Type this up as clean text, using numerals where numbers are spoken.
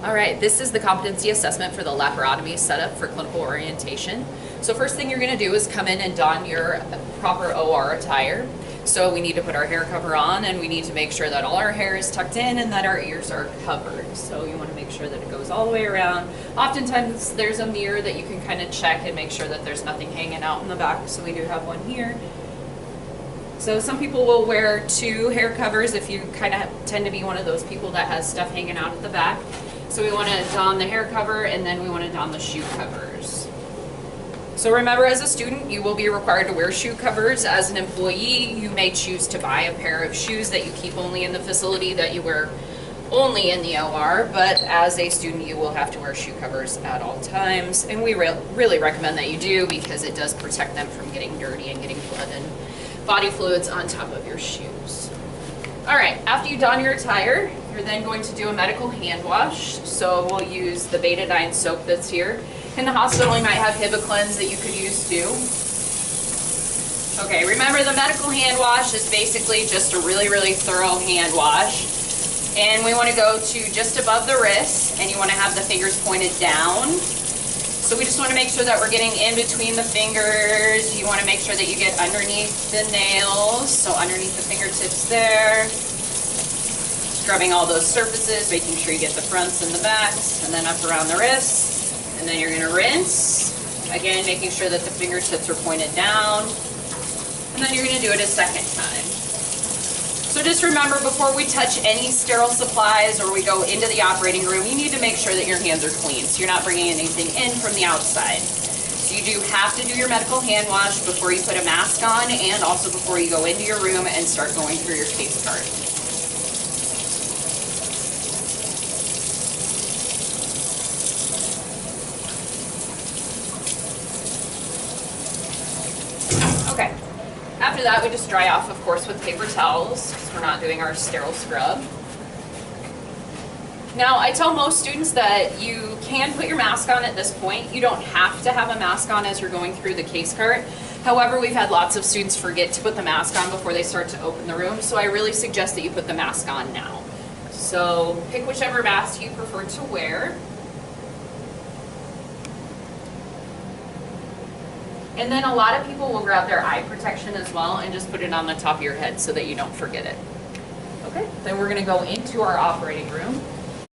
All right, this is the competency assessment for the laparotomy setup for clinical orientation. So first thing you're going to do is come in and don your proper OR attire. So we need to put our hair cover on, and we need to make sure that all our hair is tucked in and that our ears are covered. So you want to make sure that it goes all the way around. Oftentimes there's a mirror that you can kind of check and make sure that there's nothing hanging out in the back. So we do have one here. So some people will wear two hair covers if you kind of tend to be one of those people that has stuff hanging out at the back. So we want to don the hair cover, and then we want to don the shoe covers. So remember, as a student, you will be required to wear shoe covers. As an employee, you may choose to buy a pair of shoes that you keep only in the facility, that you wear only in the OR, but as a student, you will have to wear shoe covers at all times. And we really recommend that you do, because it does protect them from getting dirty and getting blood and body fluids on top of your shoes. All right, after you don your attire, you're then going to do a medical hand wash. So we'll use the betadine soap that's here. In the hospital, you might have Hibiclens that you could use too. Okay, remember, the medical hand wash is basically just a really thorough hand wash. And we want to go to just above the wrist, and you want to have the fingers pointed down. So we just want to make sure that we're getting in between the fingers. You want to make sure that you get underneath the nails, so underneath the fingertips there. Scrubbing all those surfaces, making sure you get the fronts and the backs, and then up around the wrist. And then you're going to rinse. Again, making sure that the fingertips are pointed down. And then you're going to do it a second time. So just remember, before we touch any sterile supplies or we go into the operating room, you need to make sure that your hands are clean, so you're not bringing anything in from the outside. So you do have to do your medical hand wash before you put a mask on, and also before you go into your room and start going through your case card. Okay. After that, we just dry off, of course, with paper towels, because we're not doing our sterile scrub. Now, I tell most students that you can put your mask on at this point. You don't have to have a mask on as you're going through the case cart. However, we've had lots of students forget to put the mask on before they start to open the room, so I really suggest that you put the mask on now. So pick whichever mask you prefer to wear. And then a lot of people will grab their eye protection as well and just put it on the top of your head so that you don't forget it. Okay, then we're going to go into our operating room.